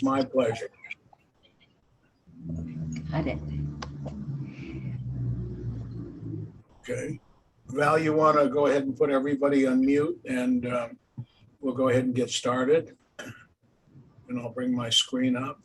My pleasure. Got it. Okay. Val, you want to go ahead and put everybody on mute and we'll go ahead and get started. And I'll bring my screen up.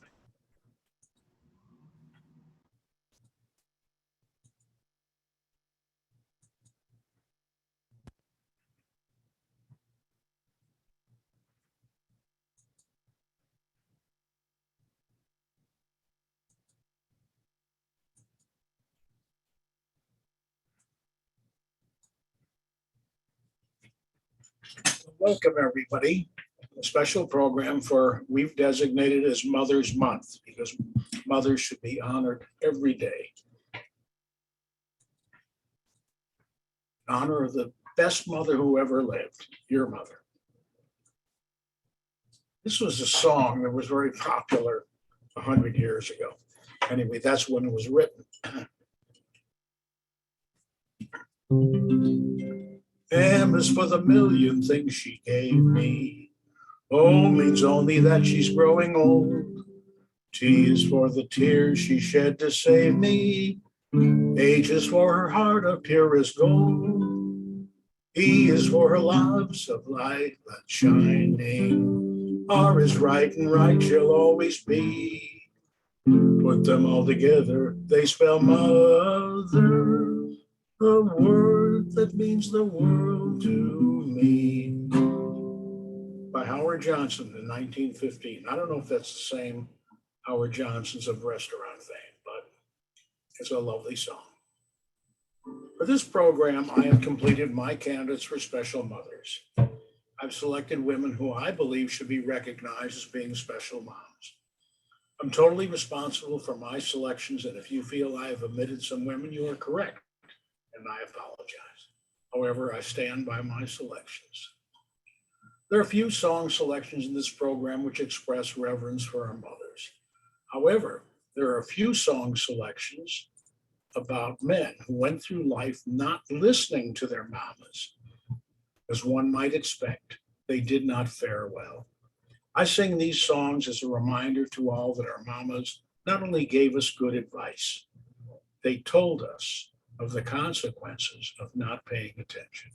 Welcome, everybody. A special program we've designated as Mother's Month because mothers should be honored every day. In honor of the best mother who ever lived, your mother. This was a song that was very popular 100 years ago. Anyway, that's when it was written. M is for the million things she gave me. O means only that she's growing old. T is for the tears she shed to save me. H is for her heart of purest gold. E is for her loves of light that's shining. R is right and right she'll always be. Put them all together, they spell mother. A word that means the world to me. By Howard Johnson in 1915. I don't know if that's the same Howard Johnson's of restaurant fame, but it's a lovely song. For this program, I have completed my candidates for special mothers. I've selected women who I believe should be recognized as being special moms. I'm totally responsible for my selections, and if you feel I have omitted some women, you are correct, and I apologize. However, I stand by my selections. There are a few song selections in this program which express reverence for our mothers. However, there are a few song selections about men who went through life not listening to their mamas. As one might expect, they did not fare well. I sing these songs as a reminder to all that our mamas not only gave us good advice, they told us of the consequences of not paying attention.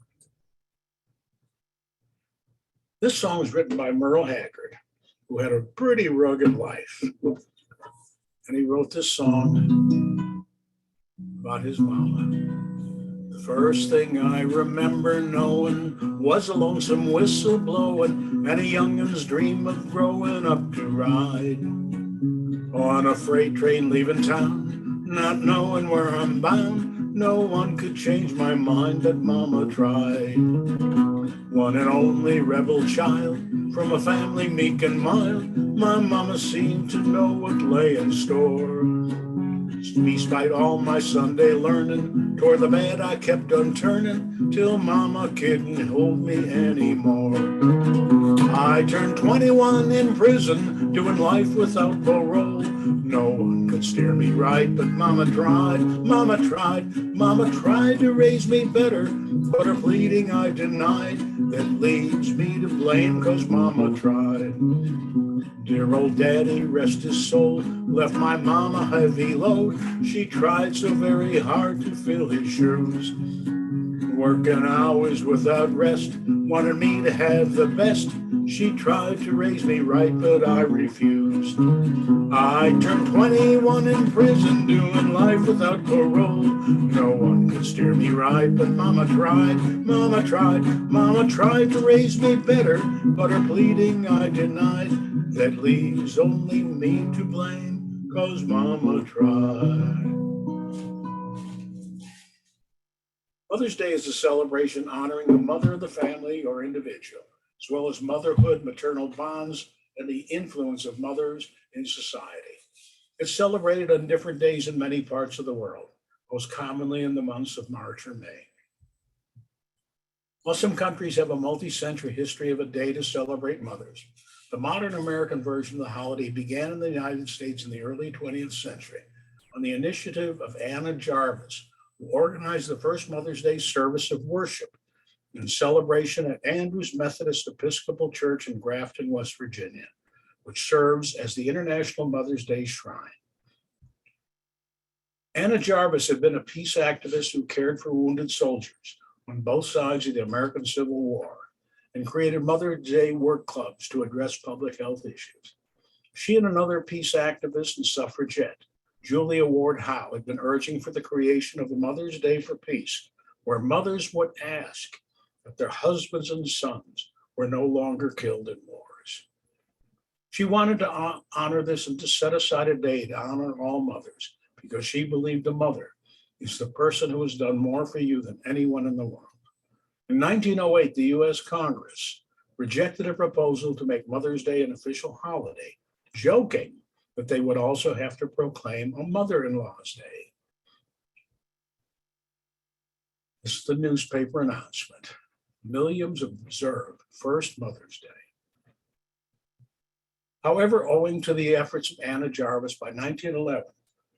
This song is written by Merle Haggard, who had a pretty rugged life. And he wrote this song about his mama. The first thing I remember knowing was a lonesome whistle blowing and a youngin's dream of growing up to ride on a freight train leaving town, not knowing where I'm bound. No one could change my mind, but mama tried. One and only rebel child from a family meek and mild, my mama seemed to know what lay in store. Despite all my Sunday learning, toward the bed I kept on turning, till mama couldn't hold me anymore. I turned 21 in prison, doing life without parole. No one could steer me right, but mama tried, mama tried, mama tried to raise me better, but her pleading I denied. That leaves me to blame, 'cause mama tried. Dear old daddy, rest his soul, left my mama heavy load. She tried so very hard to fill his shoes, working hours without rest, wanted me to have the best. She tried to raise me right, but I refused. I turned 21 in prison, doing life without parole. No one could steer me right, but mama tried, mama tried, mama tried to raise me better, but her pleading I denied. That leaves only me to blame, 'cause mama tried. Mother's Day is a celebration honoring the mother of the family or individual, as well as motherhood, maternal bonds, and the influence of mothers in society. It's celebrated on different days in many parts of the world, most commonly in the months of March or May. While some countries have a multi-century history of a day to celebrate mothers, the modern American version of the holiday began in the United States in the early 20th century on the initiative of Anna Jarvis, who organized the first Mother's Day service of worship and celebration at Andrews Methodist Episcopal Church in Grafton, West Virginia. which serves as the International Mother's Day Shrine. Anna Jarvis had been a peace activist who cared for wounded soldiers on both sides of the American Civil War and created Mother's Day work clubs to address public health issues. She and another peace activist and suffragette, Julia Ward Howe, had been urging for the creation of a Mother's Day for Peace, where mothers would ask if their husbands and sons were no longer killed in wars. She wanted to honor this and to set aside a day to honor all mothers, because she believed a mother is the person who has done more for you than anyone in the world. In 1908, the US Congress rejected a proposal to make Mother's Day an official holiday, joking that they would also have to proclaim a mother-in-law's day. This is the newspaper announcement. Millions observe first Mother's Day. However, owing to the efforts of Anna Jarvis, by 1911,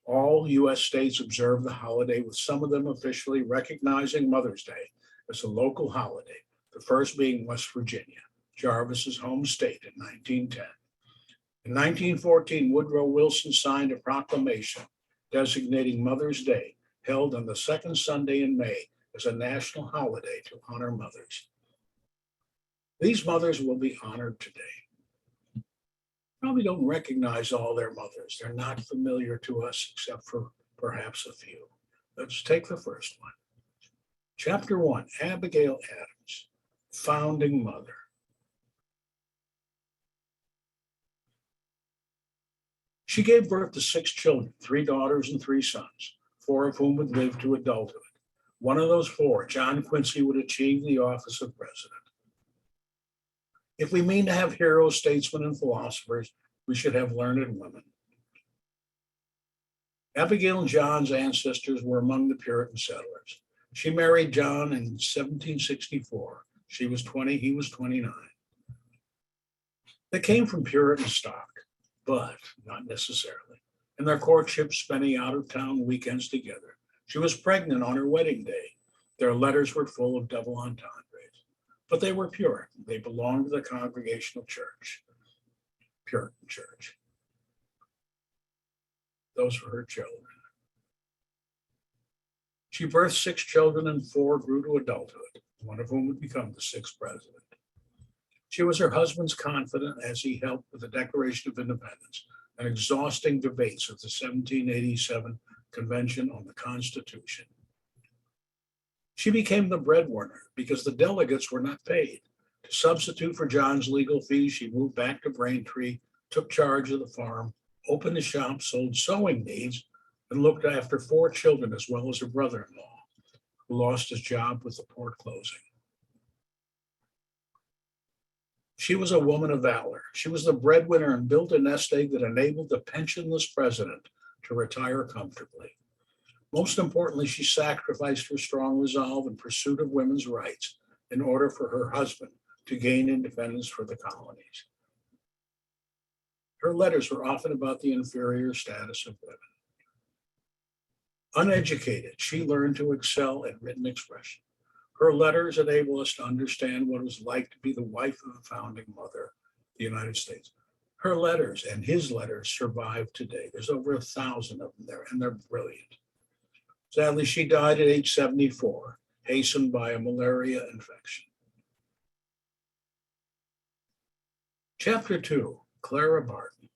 all US states observed the holiday, with some of them officially recognizing Mother's Day as a local holiday, the first being West Virginia, Jarvis's home state, in 1910. In 1914, Woodrow Wilson signed a proclamation designating Mother's Day, held on the second Sunday in May, as a national holiday to honor mothers. These mothers will be honored today. Probably don't recognize all their mothers. They're not familiar to us except for perhaps a few. Let's take the first one. Chapter 1, Abigail Adams, founding mother. She gave birth to 6 children, 3 daughters and 3 sons, 4 of whom would live to adulthood. One of those 4, John Quincy, would achieve the office of president. If we mean to have heroes, statesmen, and philosophers, we should have learned women. Abigail and John's ancestors were among the Puritan settlers. She married John in 1764. She was 20, he was 29. They came from Puritan stock, but not necessarily. In their courtship, spending out-of-town weekends together. She was pregnant on her wedding day. Their letters were full of double entendres, but they were pure. They belonged to the Congregational Church, Puritan Church. Those were her children. She birthed 6 children and 4 grew to adulthood, one of whom would become the 6th president. She was her husband's confidant as he helped with the Declaration of Independence and exhausting debates of the 1787 Convention on the Constitution. She became the breadwinner because the delegates were not paid. To substitute for John's legal fees, she moved back to Braintree, took charge of the farm, opened a shop, sold sewing needs, and looked after 4 children as well as her brother-in-law, who lost his job with the port closing. She was a woman of valor. She was the breadwinner and built a nest egg that enabled the pensionless president to retire comfortably. Most importantly, she sacrificed her strong resolve in pursuit of women's rights in order for her husband to gain independence for the colonies. Her letters were often about the inferior status of women. Uneducated, she learned to excel at written expression. Her letters enable us to understand what it was like to be the wife of the founding mother of the United States. Her letters and his letters survive today. There's over 1,000 of them there, and they're brilliant. Sadly, she died at age 74, hastened by a malaria infection. Chapter 2, Clara Barton.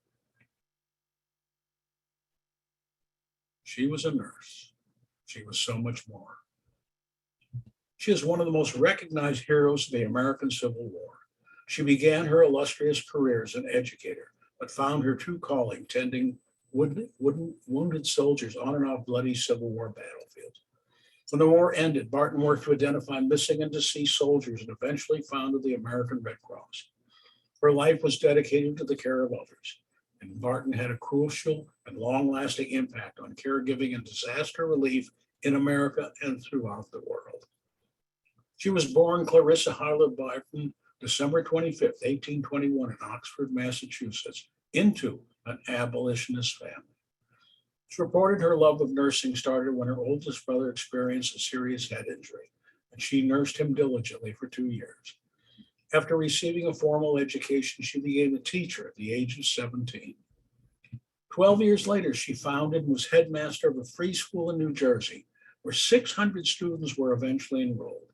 She was a nurse. She was so much more. She is one of the most recognized heroes of the American Civil War. She began her illustrious career as an educator, but found her true calling tending wounded soldiers on and off bloody Civil War battlefields. When the war ended, Barton worked to identify missing and deceased soldiers and eventually founded the American Red Cross. Her life was dedicated to the care of others, and Barton had a crucial and long-lasting impact on caregiving and disaster relief in America and throughout the world. She was born Clarissa Harlow Barton, December 25th, 1821, in Oxford, Massachusetts, into an abolitionist family. It's reported her love of nursing started when her oldest brother experienced a serious head injury, and she nursed him diligently for 2 years. After receiving a formal education, she became a teacher at the age of 17. 12 years later, she founded and was headmaster of a free school in New Jersey, where 600 students were eventually enrolled.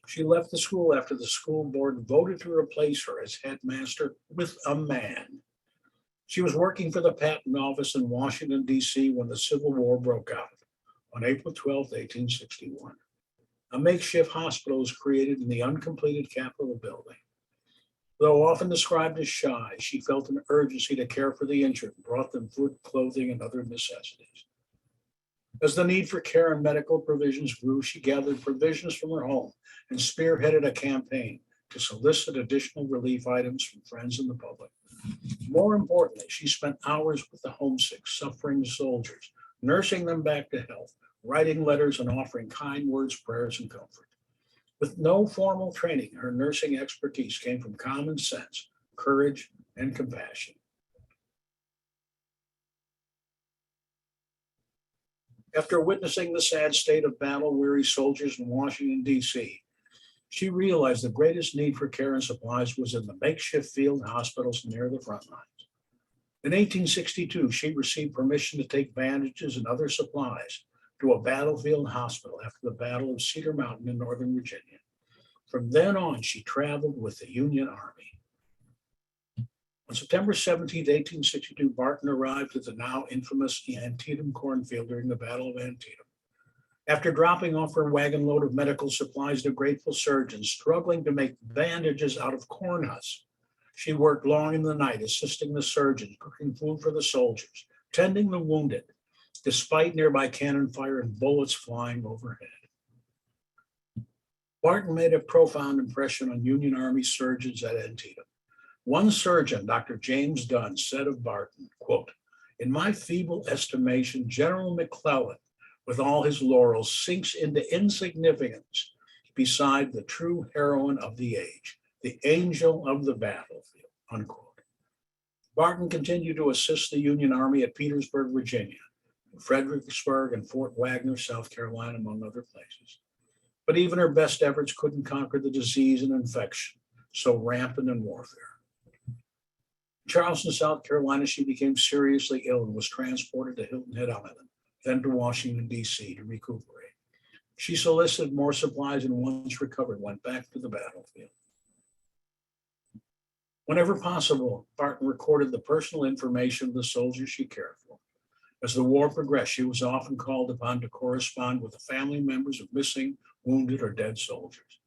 She left the school after the school board voted to replace her as headmaster with a man. She was working for the patent office in Washington, D.C. when the Civil War broke out on April 12, 1861. A makeshift hospital was created in the uncompleted Capitol building. Though often described as shy, she felt an urgency to care for the injured and brought them food, clothing, and other necessities. As the need for care and medical provisions grew, she gathered provisions from her home and spearheaded a campaign to solicit additional relief items from friends and the public. More importantly, she spent hours with the homesick, suffering soldiers, nursing them back to health, writing letters, and offering kind words, prayers, and comfort. With no formal training, her nursing expertise came from common sense, courage, and compassion. After witnessing the sad state of battle-weary soldiers in Washington, D.C., she realized the greatest need for care and supplies was in the makeshift field hospitals near the front lines. In 1862, she received permission to take bandages and other supplies to a battlefield hospital after the Battle of Cedar Mountain in Northern Virginia. From then on, she traveled with the Union Army. On September 17, 1862, Barton arrived at the now infamous Antietam cornfield during the Battle of Antietam. After dropping off her wagon load of medical supplies to grateful surgeons struggling to make bandages out of corn husks, she worked long in the night assisting the surgeons, cooking food for the soldiers, tending the wounded, despite nearby cannon fire and bullets flying overhead. Barton made a profound impression on Union Army surgeons at Antietam. One surgeon, Dr. James Dunn, said of Barton, quote, "In my feeble estimation, General McClellan, with all his laurels, sinks into insignificance beside the true heroine of the age, the angel of the battlefield," unquote. Barton continued to assist the Union Army at Petersburg, Virginia, Fredericksburg, and Fort Wagner, South Carolina, among other places. But even her best efforts couldn't conquer the disease and infection so rampant in warfare. In Charleston, South Carolina, she became seriously ill and was transported to Hilton Head Island, then to Washington, D.C. to recuperate. She solicited more supplies and once recovered, went back to the battlefield. Whenever possible, Barton recorded the personal information of the soldiers she cared for. As the war progressed, she was often called upon to correspond with the family members of missing, wounded, or dead soldiers.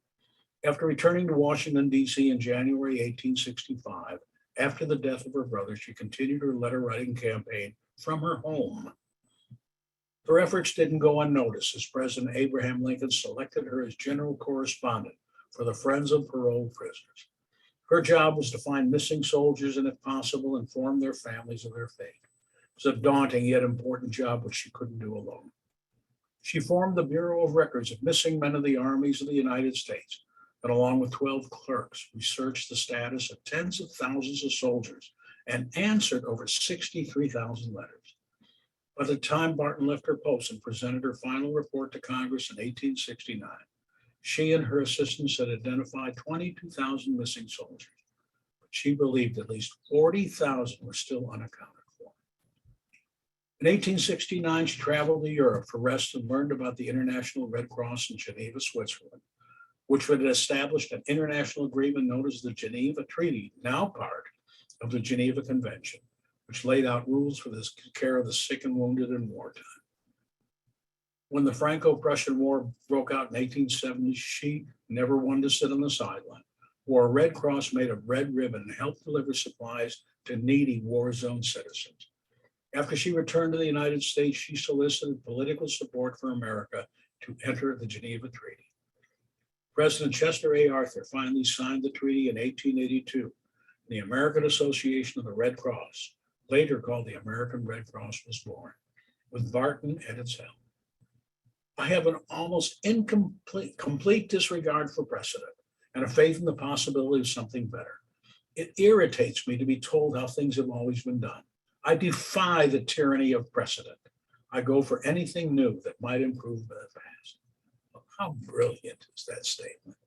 After returning to Washington, D.C. in January 1865, after the death of her brother, she continued her letter-writing campaign from her home. Her efforts didn't go unnoticed as President Abraham Lincoln selected her as general correspondent for the Friends of Paroled Prisoners. Her job was to find missing soldiers and, if possible, inform their families of their fate. It was a daunting yet important job which she couldn't do alone. She formed the Bureau of Records of Missing Men of the Armies of the United States, and along with 12 clerks, researched the status of tens of thousands of soldiers and answered over 63,000 letters. By the time Barton left her post and presented her final report to Congress in 1869, she and her assistants had identified 22,000 missing soldiers, but she believed at least 40,000 were still unaccounted for. In 1869, she traveled to Europe for rest and learned about the International Red Cross in Geneva, Switzerland, which had established an international agreement known as the Geneva Treaty, now part of the Geneva Convention, which laid out rules for the care of the sick and wounded in wartime. When the Franco-Prussian War broke out in 1870, she, never one to sit on the sideline, wore a Red Cross made of red ribbon and helped deliver supplies to needy war-zone citizens. After she returned to the United States, she solicited political support for America to enter the Geneva Treaty. President Chester A. Arthur finally signed the treaty in 1882. The American Association of the Red Cross, later called the American Red Cross, was born, with Barton at its helm. I have an almost complete disregard for precedent and a faith in the possibility of something better. It irritates me to be told how things have always been done. I defy the tyranny of precedent. I go for anything new that might improve the past. How brilliant is that statement?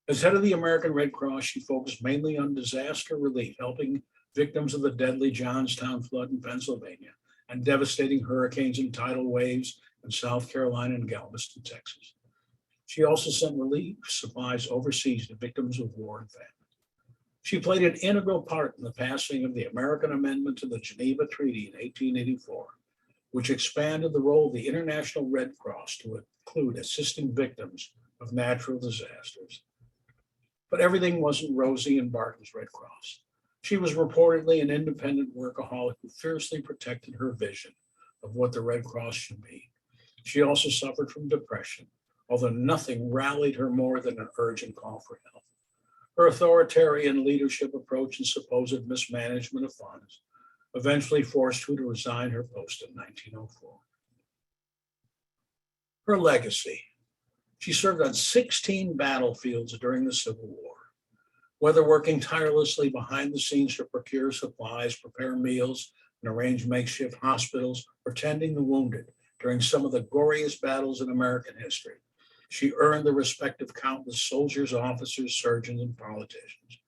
As head of the American Red Cross, she focused mainly on disaster relief, helping victims of the deadly Johnstown flood in Pennsylvania and devastating hurricanes and tidal waves in South Carolina and Galveston, Texas. She also sent relief supplies overseas to victims of war and famine. She played an integral part in the passing of the American Amendment to the Geneva Treaty in 1884, which expanded the role of the International Red Cross to include assisting victims of natural disasters. But everything wasn't rosy in Barton's Red Cross. She was reportedly an independent workaholic who fiercely protected her vision of what the Red Cross should be. She also suffered from depression, although nothing rallied her more than an urgent call for help. Her authoritarian leadership approach and supposed mismanagement of funds eventually forced her to resign her post in 1904. Her legacy. She served on 16 battlefields during the Civil War. Whether working tirelessly behind the scenes to procure supplies, prepare meals, and arrange makeshift hospitals, or tending the wounded during some of the goriest battles in American history, she earned the respect of countless soldiers, officers, surgeons, and politicians.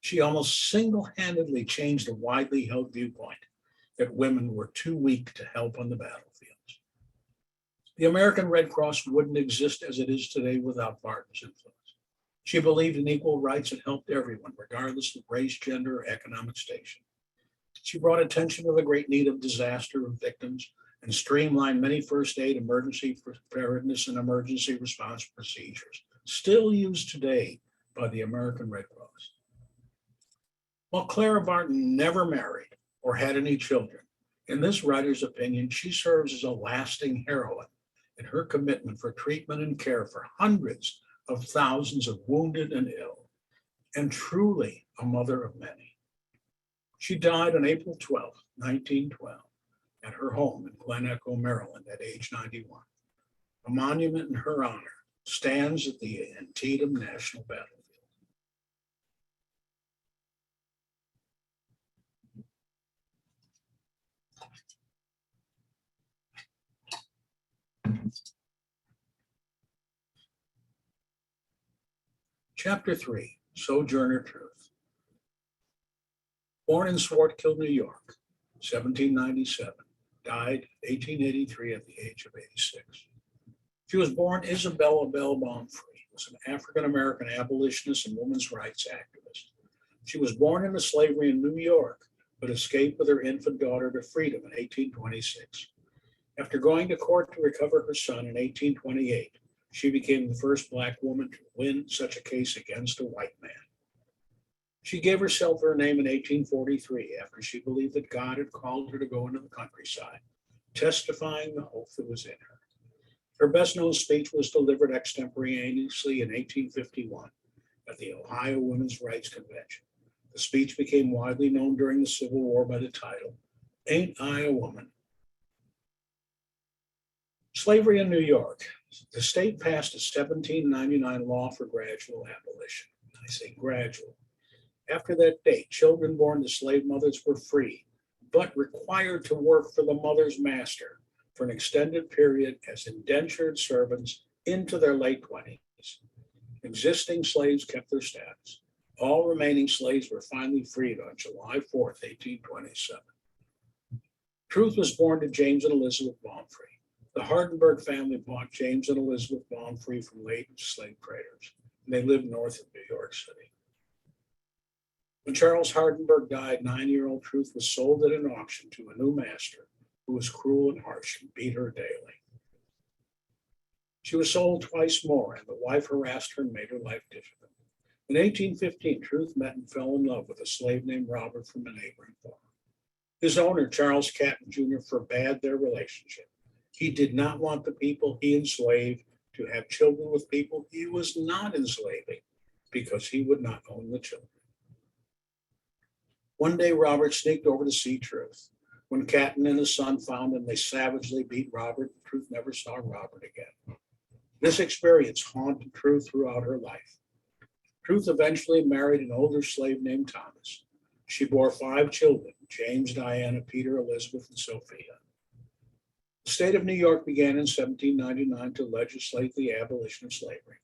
She almost single-handedly changed the widely held viewpoint that women were too weak to help on the battlefields. The American Red Cross wouldn't exist as it is today without Barton's influence. She believed in equal rights and helped everyone, regardless of race, gender, or economic station. She brought attention to the great need of disaster victims and streamlined many first aid, emergency preparedness, and emergency response procedures, still used today by the American Red Cross. While Clara Barton never married or had any children, in this writer's opinion, she serves as a lasting heroine in her commitment for treatment and care for hundreds of thousands of wounded and ill, and truly a mother of many. She died on April 12, 1912, at her home in Glen Echo, Maryland, at age 91. A monument in her honor stands at the Antietam National Battlefield. Chapter 3, Sojourner Truth. Born in Swartkill, New York, 1797, died 1883 at the age of 86. She was born Isabella Bell Baumfree, was an African-American abolitionist and women's rights activist. She was born into slavery in New York, but escaped with her infant daughter to freedom in 1826. After going to court to recover her son in 1828, she became the first Black woman to win such a case against a white man. She gave herself her name in 1843 after she believed that God had called her to go into the countryside, testifying the hope that was in her. Her best-known speech was delivered extemporaneously in 1851 at the Ohio Women's Rights Convention. The speech became widely known during the Civil War by the title, "Ain't I a Woman?" Slavery in New York. The state passed a 1799 law for gradual abolition. I say gradual. After that date, children born to slave mothers were free, but required to work for the mother's master for an extended period as indentured servants into their late 20s. Existing slaves kept their status. All remaining slaves were finally freed on July 4th, 1827. Truth was born to James and Elizabeth Baumfree. The Hardenberg family bought James and Elizabeth Baumfree from laden slave traders, and they lived north of New York City. When Charles Hardenberg died, 9-year-old Truth was sold at an auction to a new master who was cruel and harsh and beat her daily. She was sold twice more, and the wife harassed her and made her life difficult. In 1815, Truth met and fell in love with a slave named Robert from a neighboring farm. His owner, Charles Catton Jr., forbade their relationship. He did not want the people he enslaved to have children with people he was not enslaving because he would not own the children. One day, Robert sneaked over to see Truth. When Catton and his son found him, they savagely beat Robert. Truth never saw Robert again. This experience haunted Truth throughout her life. Truth eventually married an older slave named Thomas. She bore 5 children, James, Diana, Peter, Elizabeth, and Sophia. The state of New York began in 1799 to legislate the abolition of slavery.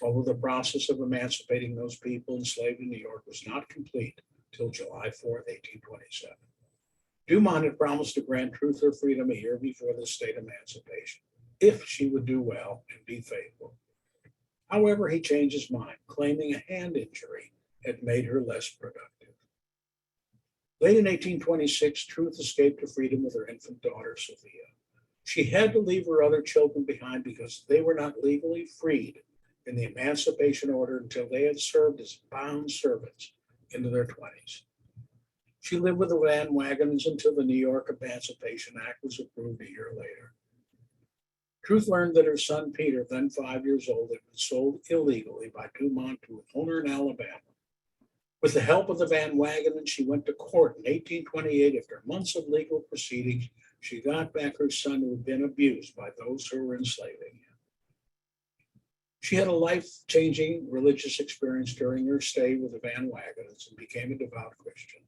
Although the process of emancipating those people enslaved in New York was not complete till July 4th, 1827. Dumont had promised to grant Truth her freedom a year before the state emancipation, if she would do well and be faithful. However, he changed his mind, claiming a hand injury had made her less productive. Late in 1826, Truth escaped to freedom with her infant daughter, Sophia. She had to leave her other children behind because they were not legally freed in the Emancipation Order until they had served as bound servants into their 20s. She lived with the Van Wagons until the New York Emancipation Act was approved a year later. Truth learned that her son Peter, then 5 years old, had been sold illegally by Dumont to an owner in Alabama. With the help of the Van Wagenen, she went to court in 1828. After months of legal proceedings, she got back her son who had been abused by those who were enslaving him. She had a life-changing religious experience during her stay with the Van Wagons and became a devout Christian.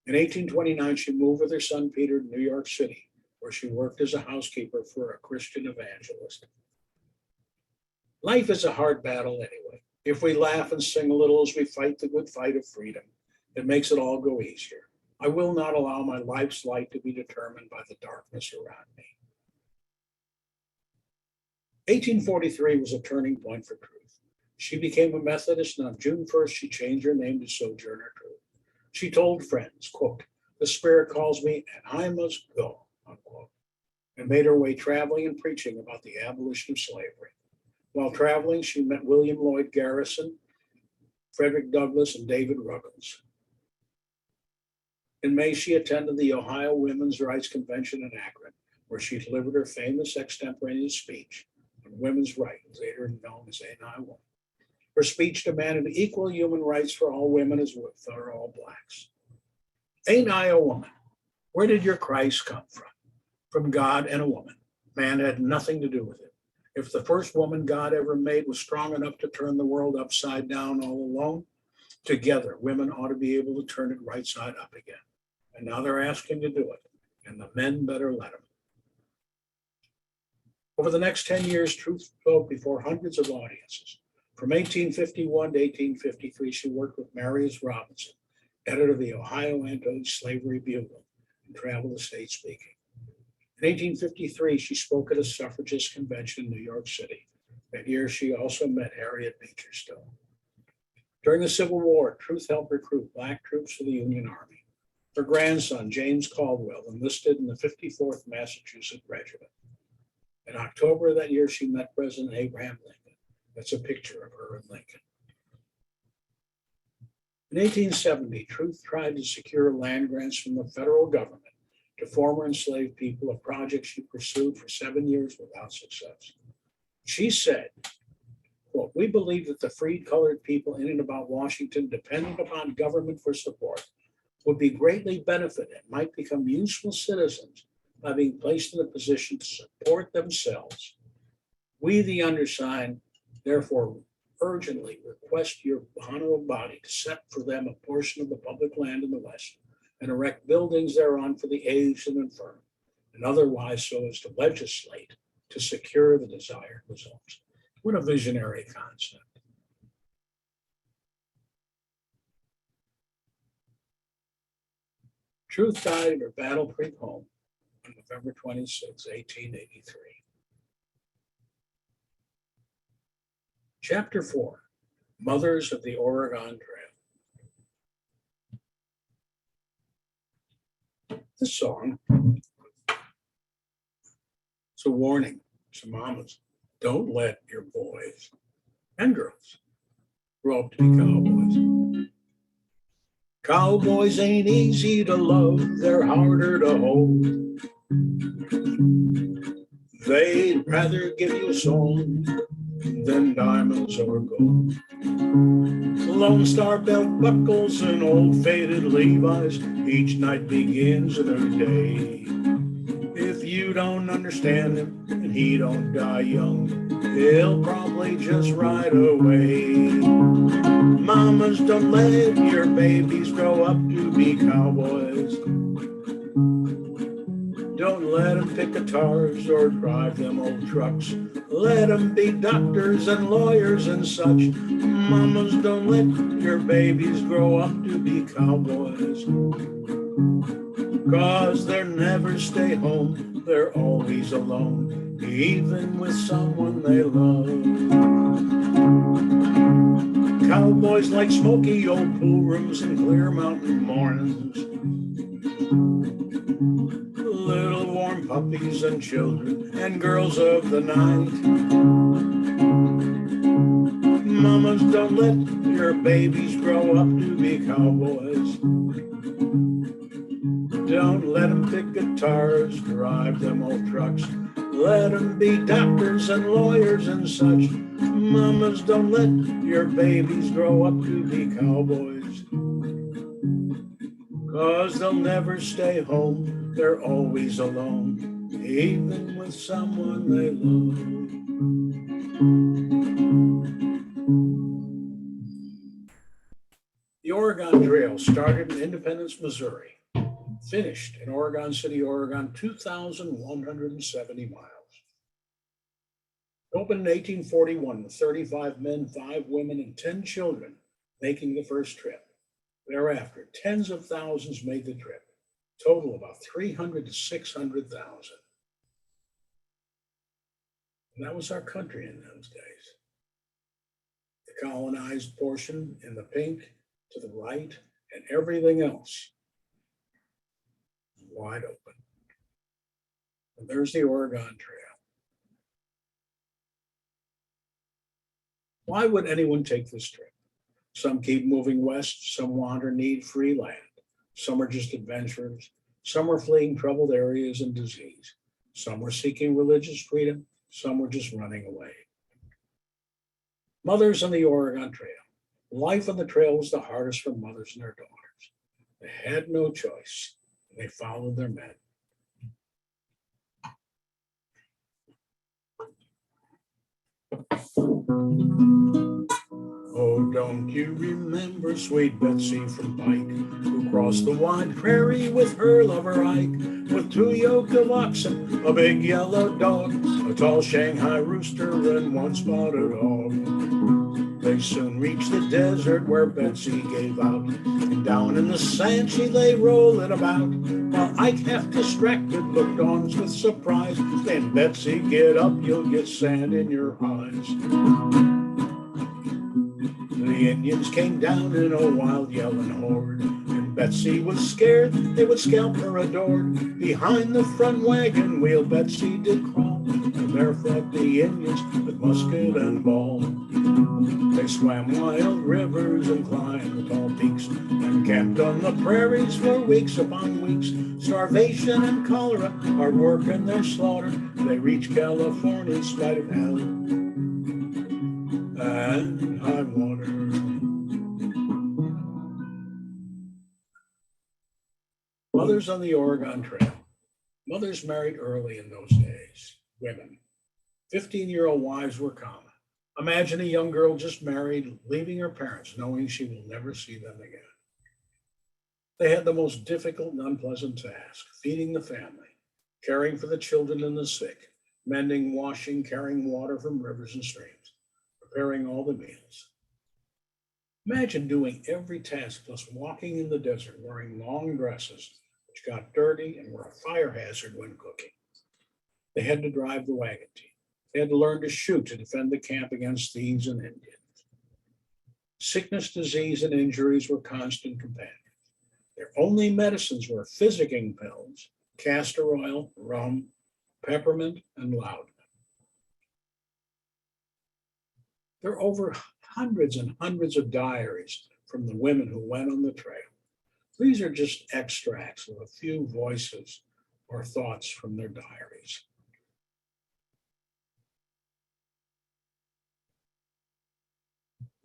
In 1829, she moved with her son Peter to New York City, where she worked as a housekeeper for a Christian evangelist. Life is a hard battle anyway. If we laugh and sing a little as we fight the good fight of freedom, it makes it all go easier. I will not allow my life's light to be determined by the darkness around me. 1843 was a turning point for Truth. She became a Methodist, and on June 1st, she changed her name to Sojourner Truth. She told friends, quote, "The Spirit calls me and I must go," unquote, and made her way traveling and preaching about the abolition of slavery. While traveling, she met William Lloyd Garrison, Frederick Douglass, and David Ruggles. In May, she attended the Ohio Women's Rights Convention in Akron, where she delivered her famous extemporaneous speech on women's rights, later known as Ain't I a Woman. Her speech demanded equal human rights for all women as well for all blacks. Ain't I a woman? Where did your Christ come from? From God and a woman. Man had nothing to do with it. If the first woman God ever made was strong enough to turn the world upside down all alone, together women ought to be able to turn it right side up again. And now they're asking to do it, and the men better let them. Over the next 10 years, Truth spoke before hundreds of audiences. From 1851 to 1853, she worked with Marius Robinson, editor of the Ohio Anti-Slavery Bugle, and traveled the state speaking. In 1853, she spoke at a suffragist convention in New York City. That year, she also met Harriet Beecher Stowe. During the Civil War, Truth helped recruit Black troops for the Union Army. Her grandson, James Caldwell, enlisted in the 54th Massachusetts Regiment. In October of that year, she met President Abraham Lincoln. That's a picture of her and Lincoln. In 1870, Truth tried to secure land grants from the federal government to former enslaved people, a project she pursued for 7 years without success. She said, quote, "We believe that the freed colored people in and about Washington, dependent upon government for support, would be greatly benefited and might become useful citizens by being placed in a position to support themselves. We, the undersigned, therefore urgently request your honorable body to set for them a portion of the public land in the West and erect buildings thereon for the aged and infirm, and otherwise so as to legislate to secure the desired results." What a visionary concept. Truth died at her Battle Creek home on November 26, 1883. Chapter 4, Mothers of the Oregon Trail. This song is a warning to mamas. Don't let your boys and girls grow up to be cowboys. Cowboys ain't easy to love, they're harder to hold. They'd rather give you a song than diamonds or gold. Lone Star belt buckles and old faded Levi's, each night begins a new day. If you don't understand him and he don't die young, he'll probably just ride away. Mamas, don't let your babies grow up to be cowboys. Don't let them pick guitars or drive them old trucks. Let them be doctors and lawyers and such. Mamas, don't let your babies grow up to be cowboys. 'Cause they never stay home, they're always alone, even with someone they love. Cowboys like smoky old pool rooms and clear mountain mornings. Little warm puppies and children and girls of the night. Mamas, don't let your babies grow up to be cowboys. Don't let them pick guitars, drive them old trucks. Let them be doctors and lawyers and such. Mamas, don't let your babies grow up to be cowboys. 'Cause they'll never stay home, they're always alone, even with someone they love. The Oregon Trail started in Independence, Missouri, finished in Oregon City, Oregon, 2,170 miles. Opened in 1841 with 35 men, 5 women, and 10 children making the first trip. Thereafter, tens of thousands made the trip, total about 300 to 600,000. And that was our country in those days. The colonized portion in the pink to the right, and everything else wide open. And there's the Oregon Trail. Why would anyone take this trip? Some keep moving west, some want or need free land. Some are just adventurers. Some are fleeing troubled areas and disease. Some were seeking religious freedom. Some were just running away. Mothers on the Oregon Trail. Life on the trail was the hardest for mothers and their daughters. They had no choice. They followed their men. Oh, don't you remember sweet Betsy from Pike, who crossed the wide prairie with her lover Ike, with 2 yoke of oxen, a big yellow dog, a tall Shanghai rooster, and 1 spotted hog. They soon reached the desert where Betsy gave out, and down in the sand she lay rolling about, while Ike, half distracted, looked on with surprise. Then, Betsy, get up, you'll get sand in your eyes. The Indians came down in a wild yelling horde, and Betsy was scared they would scalp her adored. Behind the front wagon wheel Betsy did crawl, and there fought the Indians with musket and ball. They swam wild rivers and climbed the tall peaks, and camped on the prairies for weeks upon weeks. Starvation and cholera, hard work and their slaughter, they reached California in spite of hell and high water. Mothers on the Oregon Trail. Mothers married early in those days. Women. 15-year-old wives were common. Imagine a young girl just married, leaving her parents, knowing she will never see them again. They had the most difficult and unpleasant task, feeding the family, caring for the children and the sick, mending, washing, carrying water from rivers and streams, preparing all the meals. Imagine doing every task plus walking in the desert wearing long dresses, which got dirty and were a fire hazard when cooking. They had to drive the wagon team. They had to learn to shoot to defend the camp against thieves and Indians. Sickness, disease, and injuries were constant companions. Their only medicines were physicking pills, castor oil, rum, peppermint, and laudanum. There are over hundreds and hundreds of diaries from the women who went on the trail. These are just extracts of a few voices or thoughts from their diaries.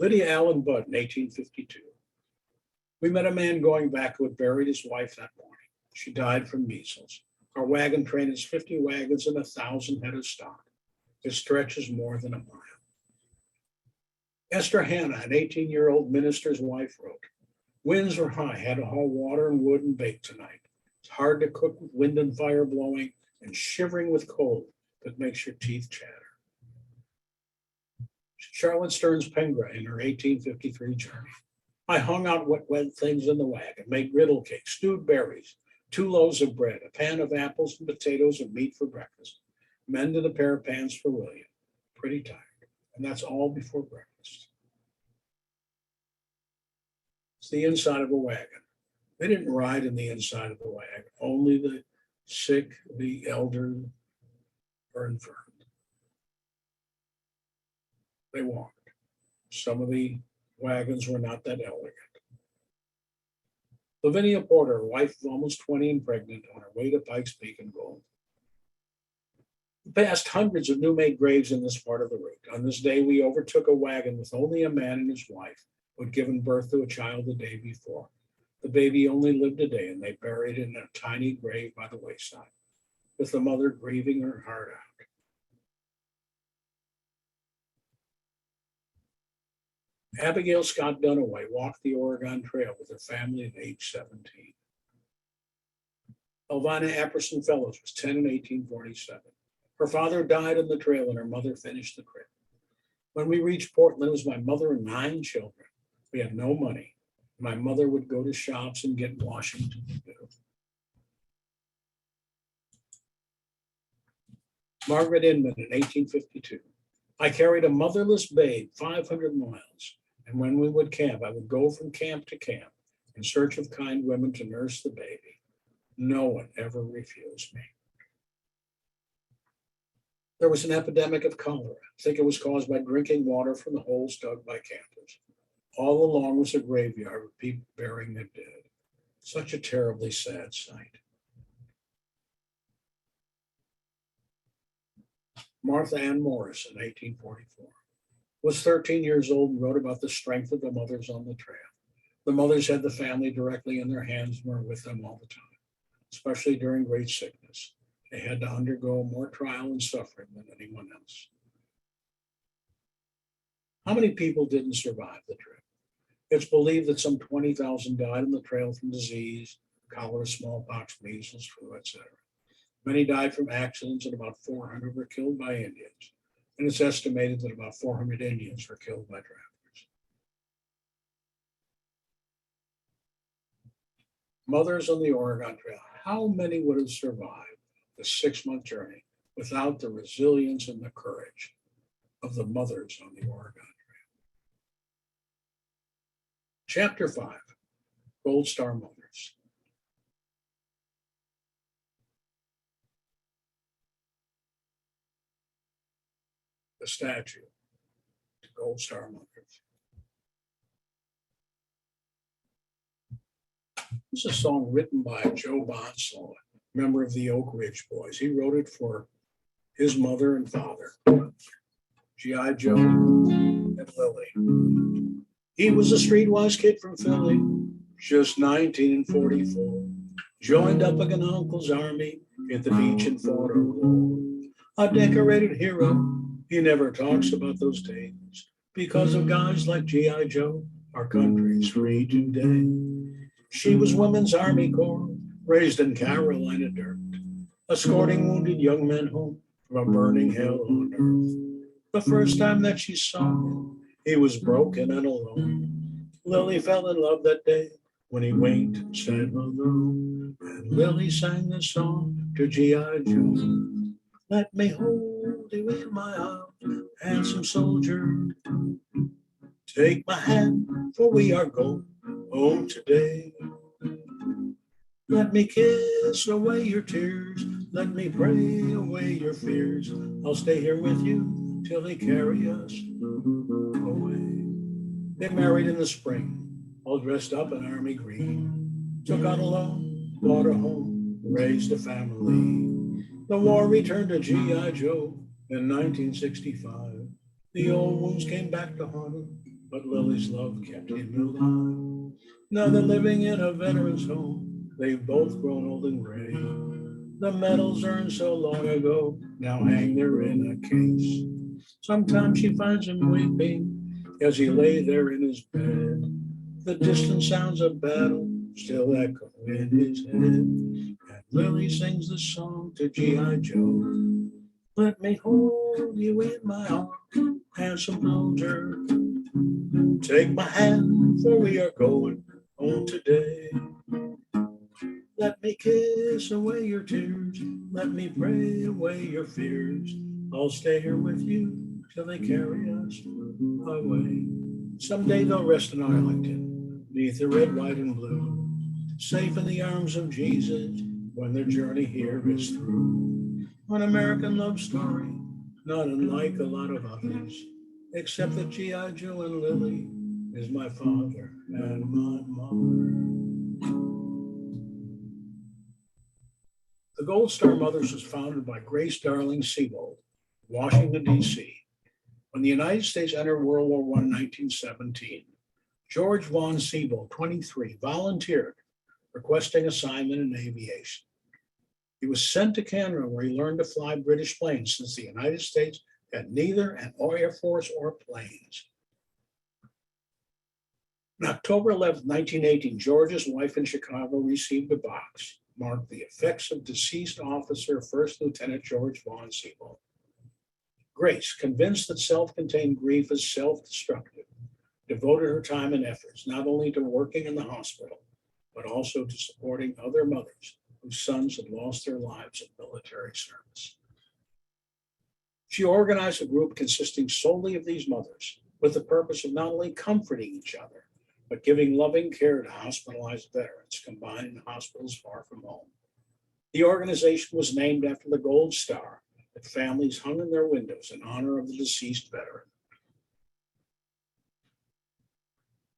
Lydia Allen Budd in 1852. We met a man going back who had buried his wife that morning. She died from measles. Our wagon train is 50 wagons and 1,000 head of stock. It stretches more than a mile. Esther Hannah, an 18-year-old minister's wife, wrote, winds were high, had to haul water and wood and bake tonight. It's hard to cook with wind and fire blowing and shivering with cold that makes your teeth chatter. Charlotte Stearns Pengra in her 1853 journey. I hung out wet things in the wagon, made griddle cakes, stewed berries, 2 loaves of bread, a pan of apples and potatoes and meat for breakfast, mended a pair of pants for William. Pretty tired. And that's all before breakfast. It's the inside of a wagon. They didn't ride in the inside of the wagon. Only the sick, the elder, or infirm. They walked. Some of the wagons were not that elegant. Lavinia Porter, wife of almost 20 and pregnant, on her way to Pikes Peak and Gold. We passed hundreds of new-made graves in this part of the route. On this day, we overtook a wagon with only a man and his wife who had given birth to a child the day before. The baby only lived a day, and they buried it in a tiny grave by the wayside, with the mother grieving her heart out. Abigail Scott Dunaway walked the Oregon Trail with her family at age 17. Elvina Apperson Fellows was 10 in 1847. Her father died on the trail and her mother finished the trip. When we reached Portland, it was my mother and 9 children. We had no money. My mother would go to shops and get Washington to do. Margaret Inman in 1852. I carried a motherless babe 500 miles. And when we would camp, I would go from camp to camp in search of kind women to nurse the baby. No one ever refused me. There was an epidemic of cholera. I think it was caused by drinking water from the holes dug by campers. All along was a graveyard with people burying their dead. Such a terribly sad sight. Martha Ann Morris in 1844. Was 13 years old and wrote about the strength of the mothers on the trail. The mothers had the family directly in their hands and were with them all the time, especially during great sickness. They had to undergo more trial and suffering than anyone else. How many people didn't survive the trip? It's believed that some 20,000 died on the trail from disease, cholera, smallpox, measles, flu, etc. Many died from accidents and about 400 were killed by Indians. And it's estimated that about 400 Indians were killed by travelers. Mothers on the Oregon Trail, how many would have survived the 6-month journey without the resilience and the courage of the mothers on the Oregon Trail? Chapter 5, Gold Star Mothers. The statue to Gold Star Mothers. This is a song written by Joe Bonsall, member of the Oak Ridge Boys. He wrote it for his mother and father, G.I. Joe and Lily. He was a streetwise kid from Philly, just 19 and 44. Joined up again Uncle's army at the beach and fought a war. A decorated hero. He never talks about those days. Because of guys like G.I. Joe, our country's free today. She was Women's Army Corps, raised in Carolina dirt, escorting wounded young men home from a burning hell on earth. The first time that she saw him, he was broken and alone. Lily fell in love that day when he winked and said hello. And Lily sang this song to G.I. Joe. Let me hold you in my arms, handsome soldier. Take my hand, for we are going home today. Let me kiss away your tears. Let me pray away your fears. I'll stay here with you till they carry us away. They married in the spring, all dressed up in army green. Took out a loan, bought a home, raised a family. The war returned to G.I. Joe in 1965. The old wounds came back to haunt him, but Lily's love kept him alive. Now they're living in a veteran's home. They've both grown old and gray. The medals earned so long ago now hang there in a case. Sometimes she finds him weeping as he lay there in his bed. The distant sounds of battle still echo in his head. Lily sings the song to G.I. Joe. Let me hold you in my arms, handsome soldier. Take my hand, for we are going home today. Let me kiss away your tears. Let me pray away your fears. I'll stay here with you till they carry us away. Someday they'll rest in Arlington, beneath the red, white, and blue, safe in the arms of Jesus when their journey here is through. An American love story, not unlike a lot of others, except that G.I. Joe and Lily is my father and my mother. The Gold Star Mothers was founded by Grace Darling Sebold, Washington, D.C. When the United States entered World War I in 1917, George Vaughn Sebold, 23, volunteered, requesting assignment in aviation. He was sent to Canada, where he learned to fly British planes, since the United States had neither an Air Force or planes. On October 11, 1918, George's wife in Chicago received a box marked "The effects of deceased officer First Lieutenant George Vaughn Sebold." Grace, convinced that self-contained grief is self-destructive, devoted her time and efforts not only to working in the hospital, but also to supporting other mothers whose sons had lost their lives in military service. She organized a group consisting solely of these mothers with the purpose of not only comforting each other, but giving loving care to hospitalized veterans confined in hospitals far from home. The organization was named after the Gold Star that families hung in their windows in honor of the deceased veteran.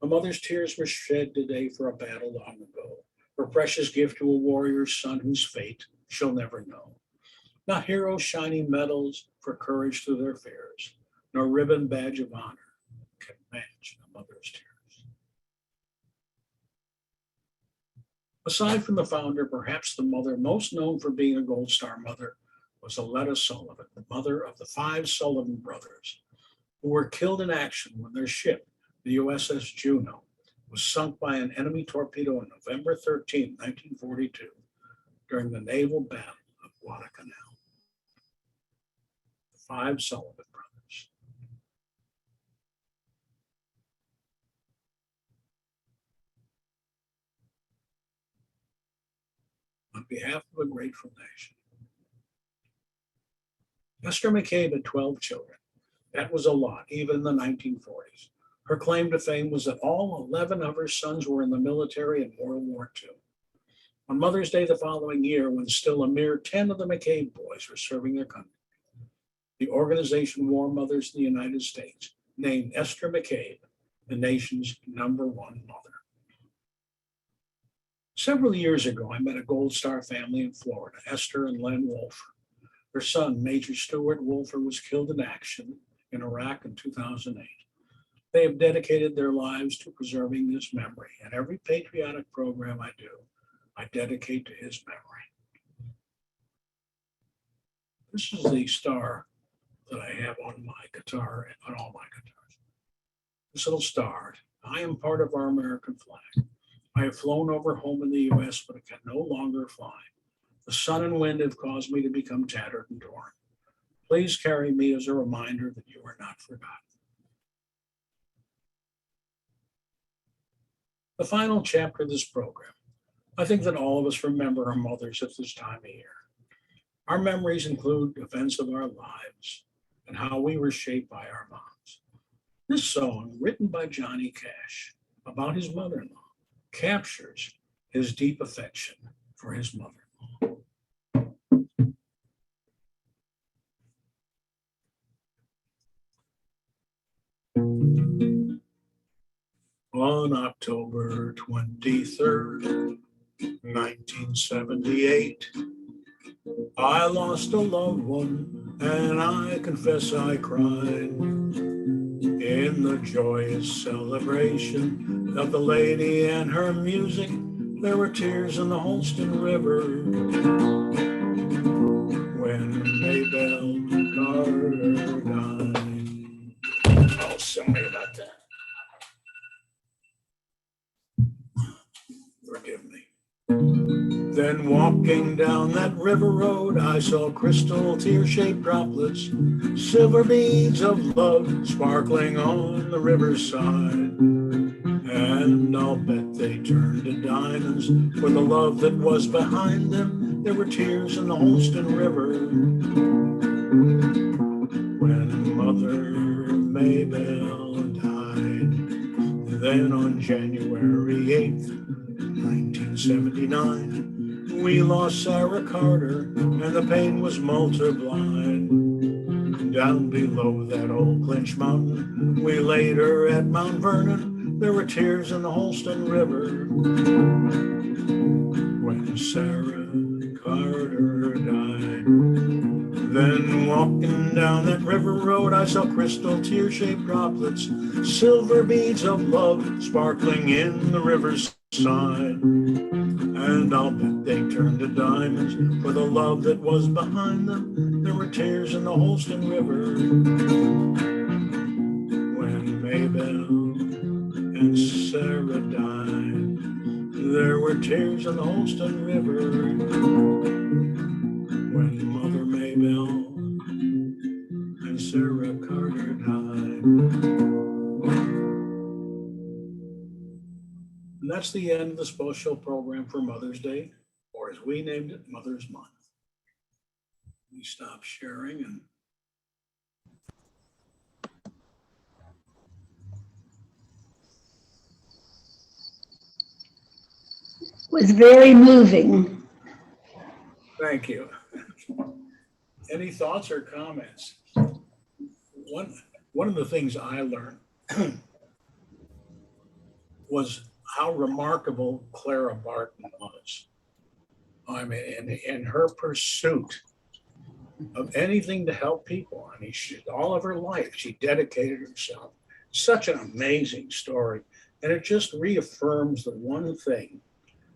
A mother's tears were shed today for a battle long ago, her precious gift to a warrior's son whose fate she'll never know. Not heroes' shining medals for courage through their fears, nor ribbon badge of honor can match a mother's tears. Aside from the founder, perhaps the mother most known for being a Gold Star mother was Aletta Sullivan, the mother of the 5 Sullivan brothers, who were killed in action when their ship, the USS Juno, was sunk by an enemy torpedo on November 13, 1942, during the naval battle of Guadalcanal. The 5 Sullivan brothers. On behalf of a grateful nation. Esther McCabe had 12 children. That was a lot, even in the 1940s. Her claim to fame was that all 11 of her sons were in the military in World War II. On Mother's Day the following year, when still a mere 10 of the McCabe boys were serving their country, the organization War Mothers in the United States named Esther McCabe the nation's #1 mother. Several years ago, I met a Gold Star family in Florida, Esther and Len Wolfer. Their son, Major Stuart Wolfer, was killed in action in Iraq in 2008. They have dedicated their lives to preserving this memory, and every patriotic program I do, I dedicate to his memory. This is the star that I have on my guitar and on all my guitars. This little star, I am part of our American flag. I have flown over home in the US, but I can no longer fly. The sun and wind have caused me to become tattered and torn. Please carry me as a reminder that you are not forgotten. The final chapter of this program. I think that all of us remember our mothers at this time of year. Our memories include events of our lives and how we were shaped by our moms. This song, written by Johnny Cash about his mother-in-law, captures his deep affection for his mother-in-law. On October 23rd, 1978, I lost a loved one, and I confess I cried. In the joyous celebration of the lady and her music, there were tears in the Holston River. When Maybelle Carter died. Oh, sorry about that. Forgive me. Then walking down that river road, I saw crystal tear-shaped droplets, silver beads of love sparkling on the riverside. And I'll bet they turned to diamonds for the love that was behind them. There were tears in the Holston River when Mother Maybelle died. Then on January 8th, 1979, we lost Sarah Carter and the pain was multiplied. Down below that old Clinch Mountain, we laid her at Mount Vernon. There were tears in the Holston River when Sarah Carter died. Then walking down that river road, I saw crystal tear-shaped droplets, silver beads of love sparkling in the river's side. And I'll bet they turned to diamonds for the love that was behind them. There were tears in the Holston River when Maybelle and Sarah died. There were tears in the Holston River when Mother Maybelle and Sarah Carter died. And that's the end of the special program for Mother's Day, or as we named it, Mother's Month. We stop sharing and was very moving. thank you. Any thoughts or comments? One of the things I learned was how remarkable Clara Barton was. I mean, in her pursuit of anything to help people. I mean, all of her life, she dedicated herself. Such an amazing story. And it just reaffirms the one thing,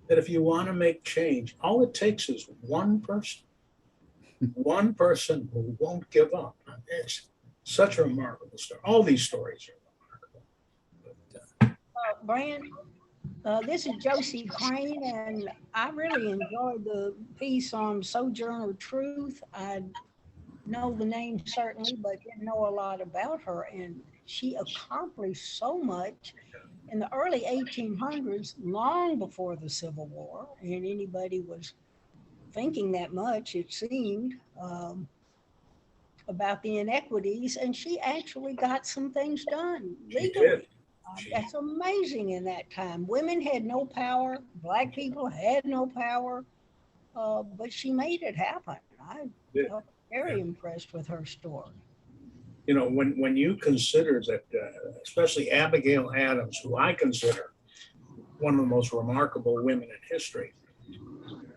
that if you want to make change, all it takes is one person who won't give up. It's such a remarkable story. All these stories are remarkable. Brandt, this is Josie Crane, and I really enjoyed the piece on Sojourner Truth. I know the name certainly, but didn't know a lot about her, and she accomplished so much in the early 1800s, long before the Civil War, and anybody was thinking that much, it seemed, about the inequities, and she actually got some things done legally. That's amazing in that time. Women had no power, Black people had no power, but she made it happen. I'm very impressed with her story. You know, when you consider that, especially Abigail Adams, who I consider one of the most remarkable women in history,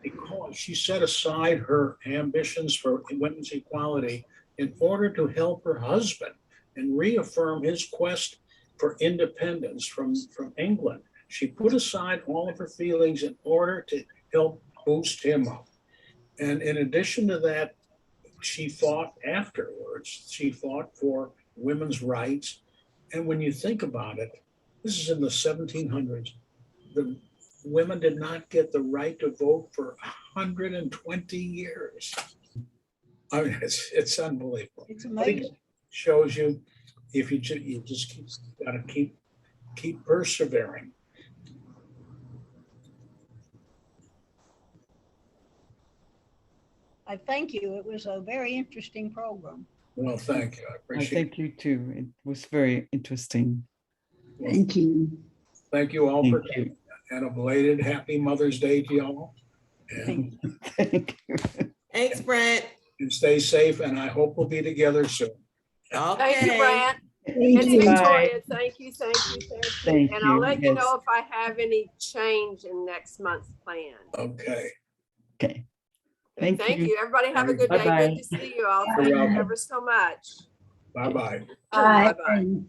because she set aside her ambitions for women's equality in order to help her husband and reaffirm his quest for independence from England. She put aside all of her feelings in order to help boost him up. And in addition to that, she fought afterwards. She fought for women's rights. And when you think about it, this is in the 1700s. The women did not get the right to vote for 120 years. I mean, it's unbelievable. It's amazing. It shows you if you just gotta keep persevering. I thank you. It was a very interesting program. Well, thank you. I I appreciate thank you too. It was very interesting. it. Thank you. Thank you all for Thank you. and a belated happy Mother's Day to y'all. And, Thank you. Thanks, Brandt. and stay safe, and I hope we'll be together soon. Okay. Thank you, Brandt. Thank It's you. Victoria. Thank you. Thank And I'll you. let you Yes. know if I have any change in next month's plan. Okay. Okay. Thank you. Everybody have a good day. Bye-bye. Good to see you all. You're Thank you welcome. ever so much. Bye-bye. Bye. Bye-bye.